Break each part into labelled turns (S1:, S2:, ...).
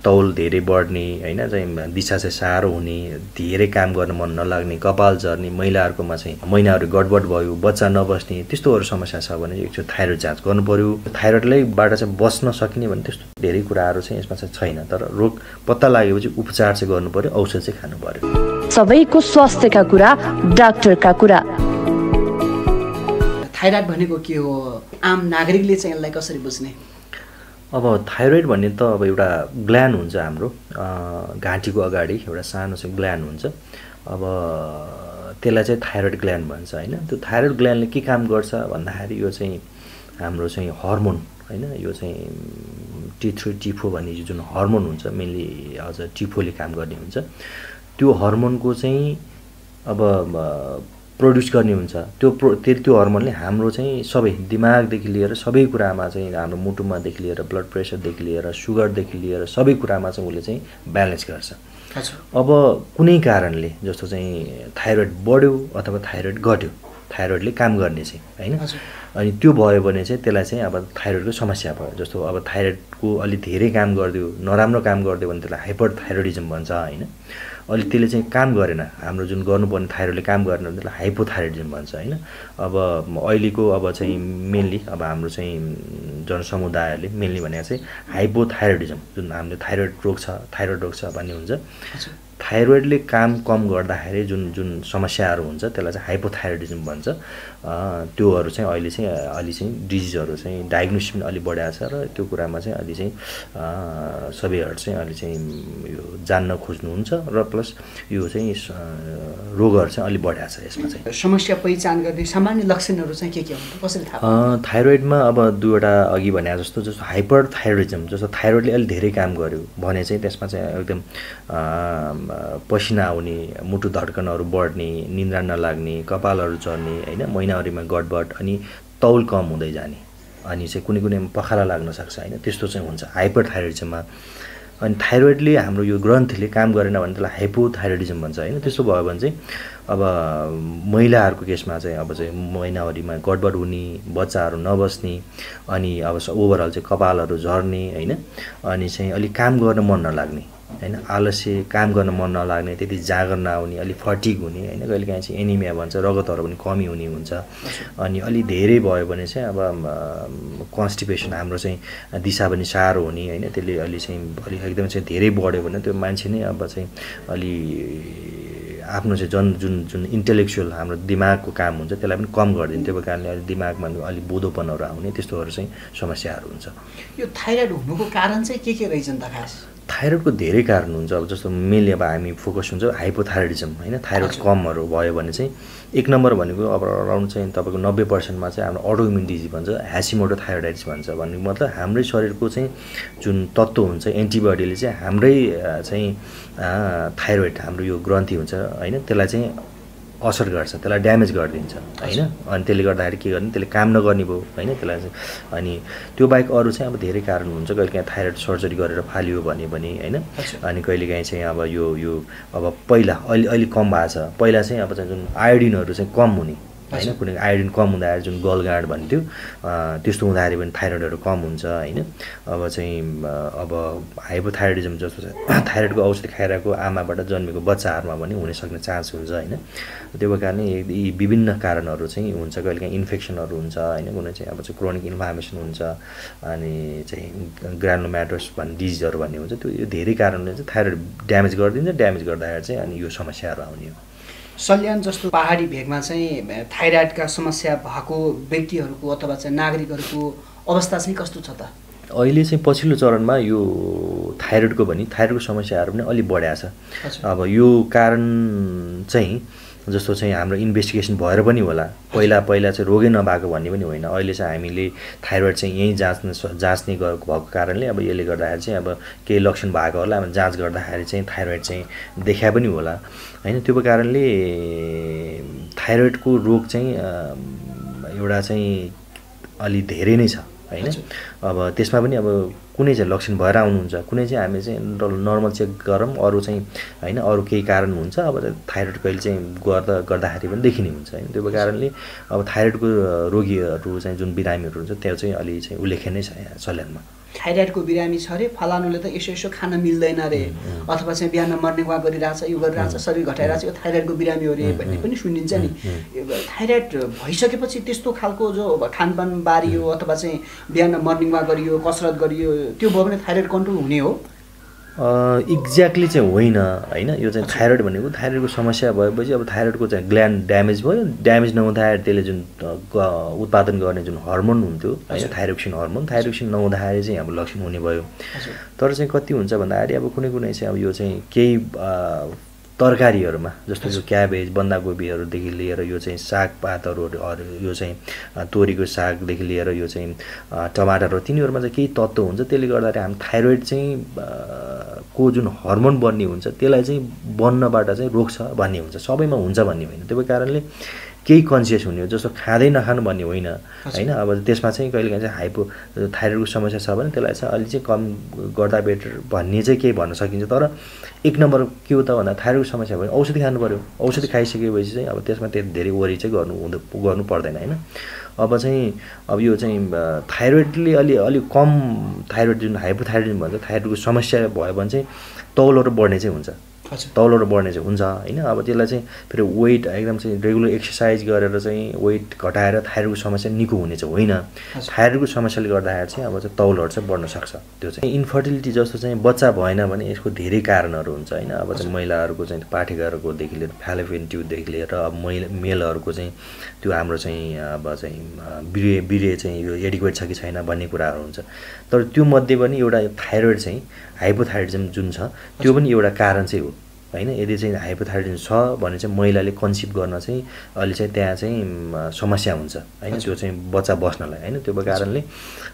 S1: तौल धेरै बढ्ने हैन चाहिँ दिशा चाहिँ साह्रो हुने धेरै काम गर्न मन नलाग्ने कपाल झर्ने महिलाहरुकोमा चाहिँ महिनाहरु गडबड भयो बच्चा नबस्ने त्यस्तोहरु समस्या छ भने एकचोटि थाइरोइड जाँच गर्नु पर्यो थाइरोइडलाई बाट चाहिँ बस्न सकिने भने त्यस्तो धेरै कुराहरु चाहिँ यसमा चाहिँ छैन तर रोग पत्ता लागेपछि उपचार चाहिँ गर्नु पर्यो औषध चाहिँ खानु पर्यो
S2: सबैको स्वास्थ्यका कुरा डाक्टरका कुरा
S3: थाइरोइड भनेको के हो आम नागरिकले चाहिँ यसलाई कसरी बुझ्ने
S1: अब थाइरोइड भन्ने त अब एउटा ग्ल्यान्ड हुन्छ हाम्रो घाँटीको अगाडि एउटा सानो चाहिँ ग्ल्यान्ड हुन्छ अब त्यसलाई चाहिँ थाइरोइड ग्ल्यान्ड भन्छ हैन त्यो थाइरोइड ग्ल्यान्डले के काम गर्छ भन्दाखेरि यो चाहिँ हाम्रो चाहिँ हर्मोन हैन यो चाहिँ T3 T4 भन्ने जुन हर्मोन हुन्छ मेनली अझ T4 ले काम गर्ने हुन्छ त्यो हर्मोनको चाहिँ अब प्रोड्युस गर्ने हुन्छ त्यो हर्मोनले हाम्रो चाहिँ सबै दिमागदेखि लिएर सबै कुरामा चाहिँ हाम्रो मुटुमा देखि लिएर ब्लड प्रेसर देखि लिएर सुगर देखि लिएर सबै कुरामा चाहिँ उले चाहिँ ब्यालेन्स गर्छ अब कुनै कारणले जस्तो चाहिँ थाइरोइड बढ्यो अथवा थाइरोइड घट्यो थाइरोइडले काम गर्ने चाहिँ हैन अनि त्यो भयो भने चाहिँ त्यसलाई चाहिँ अब थाइरोइडको समस्या भयो जस्तो अब थाइरोइडको अलि धेरै काम गर्दियो नराम्रो काम गर्दियो भने त्यसलाई हाइपरथाइरोइडिजम भन्छ हैन अलि त्यसले चाहिँ काम गरेन हाम्रो जुन गर्नुपर्ने थाइरोइडले काम गरेन भने त्यसलाई हाइपोथाइरोइडिजम भन्छ हैन अब अहिलेको अब चाहिँ मेनली अब हाम्रो चाहिँ जनसमुदायले मेनली भनेको चाहिँ हाइपोथाइरोइडिजम जुन हाम्रो थाइरोइड रोग छ भन्ने हुन्छ थाइरोइडले काम कम गर्दाखेरि जुन समस्याहरु हुन्छ त्यसलाई चाहिँ हाइपोथाइरोइडिजम भन्छ त्योहरु चाहिँ अहिले चाहिँ अलि चाहिँ डिजिजहरु चाहिँ डायग्नोसिस पनि अलि बढाएको छ र त्यो कुरामा चाहिँ अलि चाहिँ सबैहरु चाहिँ अलि चाहिँ यो जान्न खोज्नुहुन्छ र प्लस यो चाहिँ रोगहरु चाहिँ अलि बढाएको छ यसमा चाहिँ
S3: समस्या पहिचान गर्ने सामान्य लक्षणहरु चाहिँ के हुन् कसरी थाहा
S1: थाइरोइडमा अब दुईवटा अघि भने जस्तो हाइपरथाइरोइडिजम जस्तो थाइरोइडले अलि धेरै काम गर्यो भने चाहिँ त्यसमा चाहिँ एकदम पसिना आउने मुटु धड्कनहरु बढ्ने निन्द्रा नलाग्ने कपालहरु झर्ने हैन महिनाहरुमा गडबड अनि तौल कम हुँदै जाने अनि चाहिँ कुनै पखाला लाग्न सक्छ हैन त्यस्तो चाहिँ हुन्छ हाइपरथाइरोइडिजममा अनि थाइरोइडले हाम्रो यो ग्रन्थीले काम गरेन भने त्यसलाई हाइपोथाइरोइडिजम भन्छ हैन त्यस्तो भयो भने चाहिँ अब महिलाहरुको केसमा चाहिँ अब चाहिँ महिनाहरुमा गडबड हुने बच्चाहरु नबस्ने अनि अब ओभरअल चाहिँ कपालहरु झर्ने हैन अनि चाहिँ अलि काम गर्न मन नलाग्ने हैन आलस्य काम गर्न मन नलाग्ने त्यति जागर नआउने अलि फटिग हुने हैन कहिलेकाहीँ चाहिँ एनिमिया भन्छ रगतहरु पनि कमी हुने हुन्छ अनि अलि धेरै भयो भने चाहिँ अब कन्स्टिपेसन हाम्रो चाहिँ दिशा पनि साह्रो हुने हैन त्यसले अलि चाहिँ एकदम चाहिँ धेरै बढ्यो भने त्यो मान्छे नै अब चाहिँ अलि आफ्नो चाहिँ जुन इन्टेलेक्चुअल हाम्रो दिमागको काम हुन्छ त्यसलाई पनि कम गरिदिन्छ त्यो कारणले अलि दिमागमा अलि बोधोपनहरु आउने त्यस्तोहरु चाहिँ समस्याहरु हुन्छ
S3: यो थाइरोइड हुनुको कारण चाहिँ के रहेछन् त खास
S1: थाइरोइडको धेरै कारण हुन्छ अब जस्तो मेनली अब हामी फोकस हुन्छ हाइपोथाइरोइडिजम हैन थाइरोइड कमहरु भयो भने चाहिँ एक नम्बर भनेको अब अराउन्ड चाहिँ तपाईको 90% मा चाहिँ हाम्रो अटोइम्युन डिजिज भन्छ ह्यासिमोटो थाइरोइडाइटिस भन्छ भन्ने मतलब हाम्रै शरीरको चाहिँ जुन तत्त्व हुन्छ एन्टिबडीले चाहिँ हाम्रै चाहिँ थाइरोइड हाम्रो यो ग्रन्थि हुन्छ हैन त्यसलाई चाहिँ असर गर्छ त्यसलाई ड्यामेज गरिदिन्छ हैन अनि त्यसले गर्दाखेरि के गर्ने त्यसले काम नगर्ने भयो हैन त्यसलाई चाहिँ अनि त्यो बाहेक अरु चाहिँ अब धेरै कारण हुन्छ कहिलेकाहीँ थाइरोइड सर्जरी गरेर फालियो भने पनि हैन अनि कहिलेकाहीँ चाहिँ अब यो अब पहिला अलि कम भएको छ पहिला चाहिँ अब चाहिँ जुन आयोडिनहरु चाहिँ कम हुने हैन कुनै आयोडिन कम हुँदाखेरि जुन गलगाड भन्थ्यो त्यस्तो हुँदाखेरि पनि थाइरोइडहरु कम हुन्छ हैन अब चाहिँ अब हाइपोथाइरोइडिजम जस्तो चाहिँ थाइरोइडको औषधि खाइरहेको आमाबाट जन्मेको बच्चाहरुमा पनि हुन सक्ने चान्स हुन्छ हैन त्यो कारणले यी विभिन्न कारणहरु चाहिँ हुन्छ कहिलेकाहीँ इन्फेक्सनहरु हुन्छ हैन कुनै चाहिँ अब चाहिँ क्रोनिक इन्फ्लामेसन हुन्छ अनि चाहिँ ग्रानुलोमेटोस भन्ने डिजिजहरु भन्ने हुन्छ त्यो धेरै कारणले चाहिँ थाइरोइड ड्यामेज गरिदिन्छ ड्यामेज गर्दाखेरि चाहिँ अनि यो समस्याहरु आउने हो
S3: सल्यान जस्तो पहाडी भेगमा चाहिँ थाइरोइडका समस्या भएको व्यक्तिहरुको अथवा चाहिँ नागरिकहरुको अवस्था चाहिँ कस्तो छ त
S1: अहिले चाहिँ पछिल्लो चरणमा यो थाइरोइडको समस्याहरु पनि अलि बढ्या छ अब यो कारण चाहिँ जस्तो चाहिँ हाम्रो इन्भेस्टिगेसन भएर पनि होला पहिला चाहिँ रोगै नभएको भन्ने पनि होइन अहिले चाहिँ हामीले थाइरोइड चाहिँ यही जाँच्ने भएको कारणले अब यसले गर्दाखेरि चाहिँ अब केही लक्षण भएको होला अब जाँच गर्दाखेरि चाहिँ थाइरोइड चाहिँ देखा पनि होला हैन त्यो कारणले थाइरोइडको रोग चाहिँ एउटा चाहिँ अलि धेरै नै छ हैन अब त्यसमा पनि अब कुनै चाहिँ लक्षण भएर आउनुहुन्छ कुनै चाहिँ हामी चाहिँ नर्मल चेक गरौँ अरु चाहिँ हैन अरु केही कारण हुन्छ अब थाइरोइड कहिले चाहिँ गर्दाखेरि पनि देखिने हुन्छ हैन त्यो कारणले अब थाइरोइडको रोगीहरु चाहिँ जुन बिरामीहरु हुन्छ त्यो चाहिँ अलि चाहिँ उल्लेखनीय छ यहाँ सल्यानमा
S3: थाइराइडको बिरामी छ अरे फलानुले त यसो यसो खान मिल्दैन रे अथवा चाहिँ बिहान मर्निङ वाक गरिरहेछ यो गरिरहेछ शरीर घटाइरहेछ यो थाइराइडको बिरामी हो रे भन्ने पनि सुनिन्छ नि थाइराइड भइसकेपछि त्यस्तो खालको जो खानपान बारियो अथवा चाहिँ बिहान मर्निङ वाक गरियो कसरत गरियो त्यो भयो भने थाइराइड कन्ट्रोल हुने हो
S1: एक्ज्याक्टली चाहिँ होइन होइन यो चाहिँ थाइरोइड भनेको थाइरोइडको समस्या भएपछि अब थाइरोइडको चाहिँ ग्ल्यान्ड ड्यामेज भयो ड्यामेज नहुँदाखेरि त्यसले जुन उत्पादन गर्ने जुन हर्मोन हुन्थ्यो होइन थाइरोक्सिन नहुँदाखेरि चाहिँ अब लक्षण हुने भयो तर चाहिँ कति हुन्छ भन्दाखेरि अब कुनै कुनै चाहिँ अब यो चाहिँ केही तरकारीहरूमा जस्तो यो क्याबेज बन्दाकोपीहरूदेखि लिएर यो चाहिँ सागपातहरू यो चाहिँ तोरीको सागदेखि लिएर यो चाहिँ टमाटरहरू तिनीहरूमा चाहिँ केही तत्त्व हुन्छ त्यसले गर्दाखेरि हामी थाइरोइड चाहिँ को जुन हर्मोन बन्ने हुन्छ त्यसलाई चाहिँ बन्नबाट चाहिँ रोक्छ भन्ने हुन्छ सबैमा हुन्छ भन्ने होइन त्यो कारणले केही कन्सियस हुने हो जस्तो खाँदै नखानु भन्ने होइन होइन अब त्यसमा चाहिँ कहिलेकाहीँ चाहिँ हाइपो थाइरोइडको समस्या छ भने त्यसलाई चाहिँ अलि चाहिँ कम गर्दा बेटर भन्ने चाहिँ केही भन्न सकिन्छ तर एक नम्बर के हो त भन्दा थाइरोइडको समस्या भयो औषधि खानु पऱ्यो औषधि खाइसकेपछि चाहिँ अब त्यसमा त्यति धेरै वरि चाहिँ गर्नु पर्दैन होइन अब चाहिँ अब यो चाहिँ थाइरोइडले अलि कम थाइरोइड जुन हाइपोथाइरोइडिज्म भन्छ थाइरोइडको समस्या भयो भने चाहिँ तौलहरू बढ्ने चाहिँ हुन्छ तौलहरू बढ्ने चाहिँ हुन्छ होइन अब त्यसलाई चाहिँ फेरि वेट एकदम चाहिँ रेगुलर एक्सर्साइज गरेर चाहिँ वेट घटाएर थाइरोइडको समस्या निको हुने चाहिँ होइन थाइरोइडको समस्याले गर्दाखेरि चाहिँ अब चाहिँ तौलहरू चाहिँ बढ्न सक्छ त्यो चाहिँ इन्फर्टिलिटी जस्तो चाहिँ बच्चा भएन भने यसको धेरै कारणहरू हुन्छ होइन अब चाहिँ महिलाहरूको चाहिँ पाठेघरकोदेखि लिएर फ्यालोपियन ट्युबदेखि लिएर अब मेलहरूको चाहिँ त्यो हाम्रो चाहिँ अब चाहिँ बिरे चाहिँ यो एडिक्वेट छ कि छैन भन्ने कुराहरू हुन्छ तर त्यो मध्ये पनि एउटा थाइरोइड चाहिँ हाइपोथाइरोइडिज्म जुन छ त्यो पनि एउटा कारण चाहिँ हो होइन यदि चाहिँ हाइपोथाइरोइडिज्म छ भने चाहिँ महिलाले कन्सिभ गर्न चाहिँ अहिले चाहिँ त्यहाँ चाहिँ समस्या हुन्छ होइन त्यो चाहिँ बच्चा बस्नलाई होइन त्यो कारणले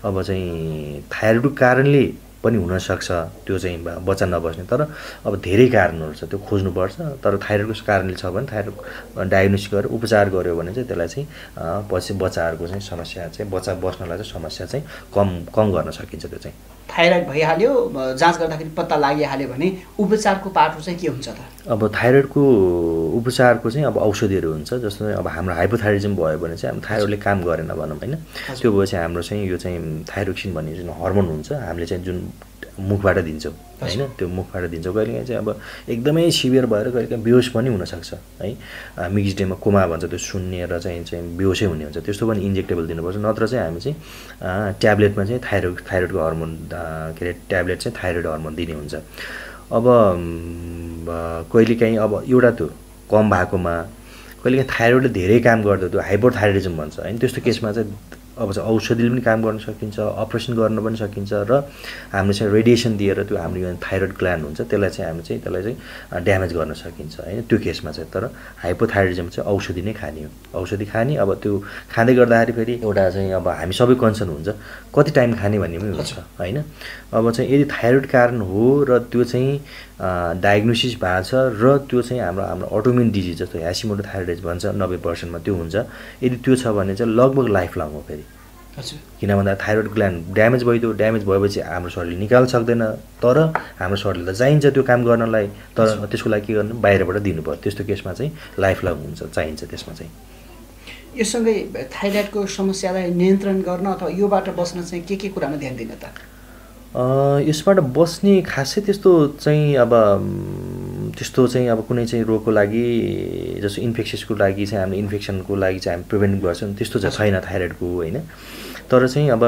S1: अब चाहिँ थाइरोइडको कारणले पनि हुनसक्छ त्यो चाहिँ बच्चा नबस्ने तर अब धेरै कारणहरू छ त्यो खोज्नुपर्छ तर थाइरोइडको कारणले छ भने थाइरोइड डायग्नोसिस गरेर उपचार गर्यो भने चाहिँ त्यसलाई चाहिँ पछि बच्चाहरूको चाहिँ समस्या चाहिँ बच्चा बस्नलाई चाहिँ समस्या चाहिँ कम गर्न सकिन्छ त्यो चाहिँ
S3: थाइरोइड भइहाल्यो जाँच गर्दाखेरि पत्ता लागिहाल्यो भने उपचारको पाटो चाहिँ के हुन्छ त
S1: अब थाइरोइडको उपचारको चाहिँ अब औषधिहरू हुन्छ जस्तो अब हाम्रो हाइपोथाइरोइडिज्म भयो भने चाहिँ अब थाइरोइडले काम गरेन भनौँ होइन त्यो भएपछि हाम्रो चाहिँ यो चाहिँ थाइरोक्सिन भन्ने जुन हर्मोन हुन्छ हामीले चाहिँ जुन मुखबाट दिन्छौँ होइन त्यो मुखबाट दिन्छौँ कहिलेकाहीँ चाहिँ अब एकदमै सिभियर भएर कहिलेकाहीँ बेहोस पनि हुनसक्छ है मिक्स डेमा कोमा भन्छ त्यो सुन्नेर चाहिँ बेहोसै हुने हुन्छ त्यस्तो पनि इन्जेक्टेबल दिनुपर्छ नत्र चाहिँ हामी चाहिँ ट्याब्लेटमा चाहिँ थाइरोइडको हर्मोन के अरे ट्याब्लेट चाहिँ थाइरोइड हर्मोन दिने हुन्छ अब कहिलेकाहीँ अब एउटा त्यो कम भएकोमा कहिलेकाहीँ थाइरोइडले धेरै काम गर्दा त्यो हाइपोथाइरोइडिज्म भन्छ होइन त्यस्तो केसमा चाहिँ अब चाहिँ औषधिले पनि काम गर्न सकिन्छ अपरेसन गर्न पनि सकिन्छ र हामीले चाहिँ रेडिएसन दिएर त्यो हाम्रो यो थाइरोइड ग्ल्यान्ड हुन्छ त्यसलाई चाहिँ हामी चाहिँ त्यसलाई चाहिँ ड्यामेज गर्न सकिन्छ होइन त्यो केसमा चाहिँ तर हाइपोथाइरोइडिज्म चाहिँ औषधि नै खाने हो औषधि खाने अब त्यो खाँदै गर्दाखेरि फेरि एउटा चाहिँ अब हामी सबै कन्सर्न हुन्छ कति टाइम खाने भन्ने पनि हुन्छ होइन अब चाहिँ यदि थाइरोइड कारण हो र त्यो चाहिँ डायग्नोसिस भएको छ र त्यो चाहिँ हाम्रो अटोइम्युन डिजिज जस्तो ह्यासिमोटो थाइरोइड भन्छ 90%मा त्यो हुन्छ यदि त्यो छ भने चाहिँ लगभग लाइफ लङ हो फेरि किन भन्दा थाइरोइड ग्ल्यान्ड ड्यामेज भएपछि हाम्रो शरीरले निकाल्न सक्दैन तर हाम्रो शरीरले त चाहिन्छ त्यो काम गर्नलाई तर त्यसको लागि के गर्नु बाहिरबाट दिनुपर्छ त्यस्तो केसमा चाहिँ लाइफ लङ हुन्छ चाहिन्छ त्यसमा चाहिँ
S3: योसँगै थाइरोइडको समस्यालाई नियन्त्रण गर्न अथवा योबाट बस्न चाहिँ के कुरामा ध्यान दिन त
S1: यसबाट बस्ने खासै त्यस्तो चाहिँ अब कुनै चाहिँ रोगको लागि जस्तो इन्फेक्सनको लागि चाहिँ हामीले इन्फेक्सनको लागि चाहिँ हामी प्रिभेन्ट गर्छौँ त्यस्तो चाहिँ छैन थाइरोइडको होइन तर चाहिँ अब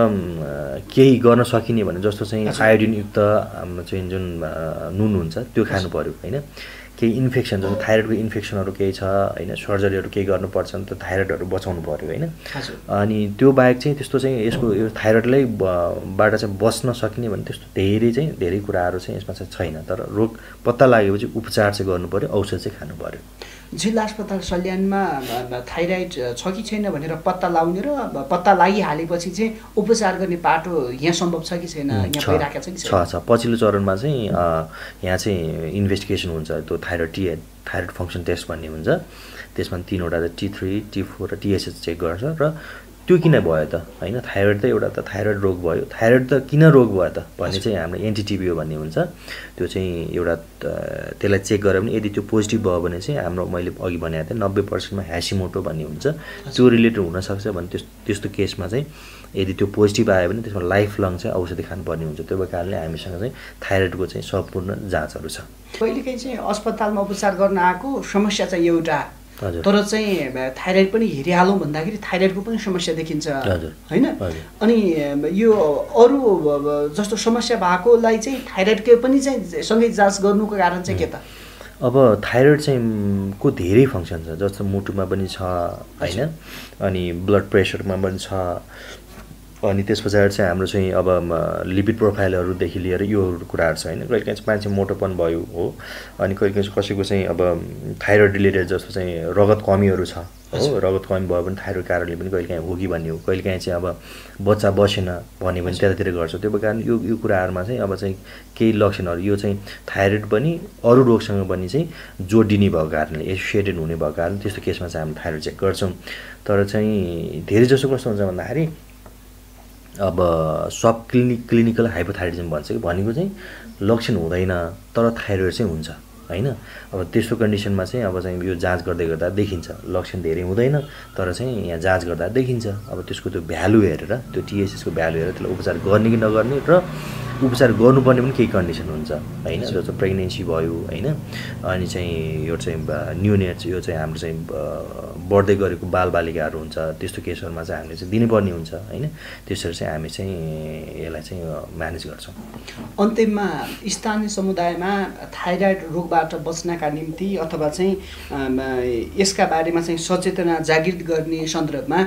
S1: केही गर्न सकिने भने जस्तो चाहिँ आयोडिनयुक्त हाम्रो चाहिँ जुन नुन हुन्छ त्यो खानु पर्यो होइन केही इन्फेक्सन जस्तो थाइरोइडको इन्फेक्सनहरू केही छ होइन सर्जरीहरू केही गर्नुपर्छ नि त थाइरोइडहरू बचाउनु पर्यो होइन अनि त्यो बाहेक चाहिँ त्यस्तो चाहिँ यसको यो थाइरोइडलाई बाट चाहिँ बस्न सकिने भने त्यस्तो धेरै कुराहरू चाहिँ यसमा चाहिँ छैन तर रोग पत्ता लागेपछि उपचार चाहिँ गर्नु पर्यो औषध चाहिँ खानु पर्यो
S3: जिल्ला अस्पताल सल्यानमा थाइरोइड छ कि छैन भनेर पत्ता लगाउने र पत्ता लागिहालेपछि चाहिँ उपचार गर्ने पाटो यहाँ सम्भव छ कि छैन यहाँ भइरहेको छ कि छैन
S1: छ पछिल्लो चरणमा चाहिँ यहाँ चाहिँ इन्भेस्टिगेसन हुन्छ त्यो थाइरोइड फङ्सन टेस्ट भन्ने हुन्छ त्यसमा 3वटा T3 T4 र TSH चेक गर्छ र त्यो किन भयो त होइन थाइरोइड त एउटा त थाइरोइड रोग भयो थाइरोइड त किन रोग भयो त भन्ने चाहिँ हाम्रो एनटिटिबिओ भन्ने हुन्छ त्यो चाहिँ एउटा त्यसलाई चेक गरेर पनि यदि त्यो पोजिटिभ भयो भने चाहिँ हाम्रो मैले अघि भनेको थिएँ 90% मा ह्यासिमोटो भन्ने हुन्छ त्यो रिलेटेड हुनसक्छ भने त्यस्तो केसमा चाहिँ यदि त्यो पोजिटिभ आयो भने त्यसमा लाइफ लङ चाहिँ औषधि खानुपर्ने हुन्छ त्यो कारणले हामीसँग चाहिँ थाइरोइडको चाहिँ सम्पूर्ण जाँचहरू छ
S3: कहिलेकाहीँ चाहिँ अस्पतालमा उपचार गर्न आएको समस्या चाहिँ एउटा तर चाहिँ थाइरोइड पनि हेरिहालौँ भन्दाखेरि थाइरोइडको पनि समस्या देखिन्छ होइन अनि यो अरू जस्तो समस्या भएकोलाई चाहिँ थाइरोइडको पनि चाहिँ सँगै जाँच गर्नुको कारण चाहिँ के त
S1: अब थाइरोइड चाहिँ को धेरै फङ्सन छ जस्तो मुटुमा पनि छ होइन अनि ब्लड प्रेसरमा पनि छ अनि त्यस पछाडि चाहिँ हाम्रो चाहिँ अब लिपिड प्रोफाइलहरूदेखि लिएर यो कुराहरू छ होइन कहिलेकाहीँ चाहिँ मान्छे मोटोपन भयो हो अनि कहिलेकाहीँ कसैको चाहिँ अब थाइरोइड रिलेटेड जस्तो चाहिँ रगत कमीहरू छ हो रगत कमी भयो भने थाइरोइड कारणले पनि कहिलेकाहीँ हो कि भन्ने हो कहिलेकाहीँ चाहिँ अब बच्चा बसेन भन्यो भने त्यतातिर गर्छ त्यो कारण यो कुराहरूमा चाहिँ अब चाहिँ केही लक्षणहरू यो चाहिँ थाइरोइड पनि अरू रोगसँग पनि चाहिँ जोडिने भएको कारणले एसोसिएटेड हुने भएको कारणले त्यस्तो केसमा चाहिँ हामी थाइरोइड चेक गर्छौँ तर चाहिँ धेरै जसो कस्तो हुन्छ भन्दाखेरि अब सब क्लिनिकल हाइपोथाइरोइडिज्म भन्छ कि भनेको चाहिँ लक्षण हुँदैन तर थाइरोइड चाहिँ हुन्छ होइन अब त्यस्तो कन्डिसनमा चाहिँ अब चाहिँ यो जाँच गर्दै गर्दा देखिन्छ लक्षण धेरै हुँदैन तर चाहिँ यहाँ जाँच गर्दा देखिन्छ अब त्यसको त्यो भ्यालु हेरेर त्यो टिएसएसको भ्यालु हेरेर त्यसलाई उपचार गर्ने कि नगर्ने र उपचार गर्नुपर्ने पनि केही कन्डिसन हुन्छ होइन जस्तो प्रेग्नेन्सी भयो होइन अनि चाहिँ यो चाहिँ न्युनेट्स यो चाहिँ हाम्रो चाहिँ बढ्दै गरेको बालबालिकाहरू हुन्छ त्यस्तो केसहरूमा चाहिँ हामीले चाहिँ दिनुपर्ने हुन्छ होइन त्यसरी चाहिँ हामी चाहिँ यसलाई चाहिँ म्यानेज गर्छौँ
S3: अन्तिममा स्थानीय समुदायमा थाइरोइड रोगबाट बच्नका निम्ति अथवा चाहिँ यसका बारेमा चाहिँ सचेतना जागृत गर्ने सन्दर्भमा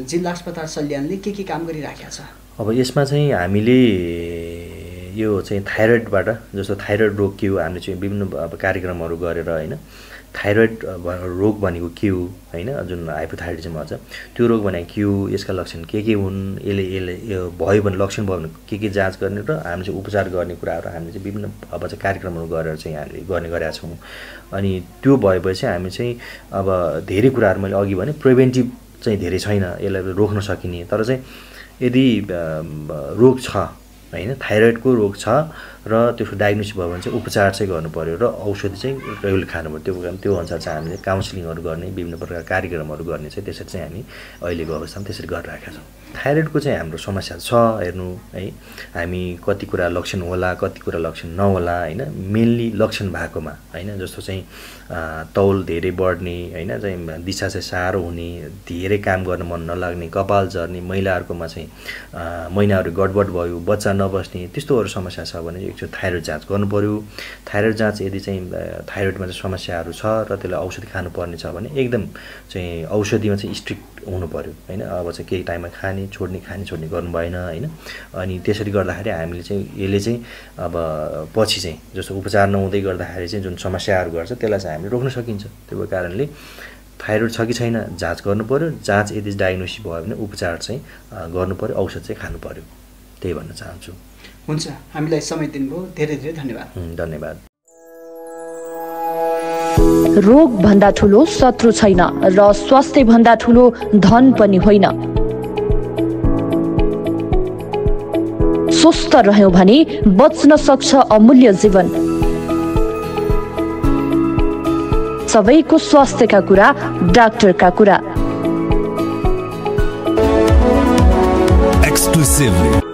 S3: जिल्ला अस्पताल सल्यानले के काम गरिराखेको छ
S1: अब यसमा चाहिँ हामीले यो चाहिँ थाइरोइडबाट जस्तो थाइरोइड रोग के हो हामीले चाहिँ विभिन्न अब कार्यक्रमहरू गरेर होइन थाइरोइड रोग भनेको के हो होइन जुन हाइपोथाइरोइडिज्म भन्छ त्यो रोग भनेको के हो यसका लक्षण के हुन् यसले यो भयो भने लक्षण भयो भने के जाँच गर्ने र हामीले चाहिँ उपचार गर्ने कुराहरू हामीले चाहिँ विभिन्न अब चाहिँ कार्यक्रमहरू गरेर चाहिँ हामीले गर्ने गरेका छौँ अनि त्यो भएपछि हामी चाहिँ अब धेरै कुराहरू मैले अघि भने प्रिभेन्टिभ चाहिँ धेरै छैन यसलाई रोक्न सकिने तर चाहिँ यदि रोग छ होइन थाइरोइडको रोग छ र त्यसको डायग्नोसिस भयो भने चाहिँ उपचार चाहिँ गर्नु पर्यो र औषधि चाहिँ रेगुलर खानु पर्यो त्यो अनुसार चाहिँ हामीले काउन्सिलिङहरू गर्ने विभिन्न प्रकारका कार्यक्रमहरू गर्ने चाहिँ त्यसरी चाहिँ हामी अहिलेको अवस्थामा त्यसरी गरिरहेका छौँ थाइरोइडको चाहिँ हाम्रो समस्या छ हेर्नु है हामी कति कुरा लक्षण होला कति कुरा लक्षण नहोला होइन मेनली लक्षण भएकोमा होइन जस्तो चाहिँ तौल धेरै बढ्ने होइन चाहिँ दिशा चाहिँ साह्रो हुने धेरै काम गर्न मन नलाग्ने कपाल झर्ने महिलाहरूकोमा चाहिँ महिनाहरू गडबड भयो बच्चा नबस्ने त्यस्तोहरू समस्या छ भने एकचोटि थाइरोइड जाँच गर्नु पर्यो थाइरोइड जाँच यदि चाहिँ थाइरोइडमा चाहिँ समस्याहरू छ र त्यसलाई औषधि खानुपर्ने छ भने एकदम चाहिँ औषधिमा चाहिँ स्ट्रिक्ट हुनु पर्यो होइन अब चाहिँ केही टाइममा खाने छोड्ने गर्नु भएन होइन अनि त्यसरी गर्दाखेरि हामीले चाहिँ यसले चाहिँ अब पछि चाहिँ जस्तो उपचार नहुँदै गर्दाखेरि चाहिँ जुन समस्याहरू गर्छ त्यसलाई चाहिँ हामीले रोक्न सकिन्छ त्यो कारणले थाइरोइड छ कि छैन जाँच गर्नु पर्यो जाँच यदि डायग्नोसिस भयो भने उपचार चाहिँ गर्नु पर्यो औषध चाहिँ खानु पर्यो त्यही भन्न चाहन्छु
S3: हुन्छ हामीलाई समय दिनुभयो धेरै धेरै धन्यवाद
S1: धन्यवाद
S2: रोग भन्दा ठुलो शत्रु छैन र स्वास्थ्य भन्दा ठुलो धन पनि होइन स्वस्थ रह्यौं भने बच्न सक्छ अमूल्य जीवन सबैको स्वास्थ्यका कुरा डाक्टरका कुरा
S4: Exclusively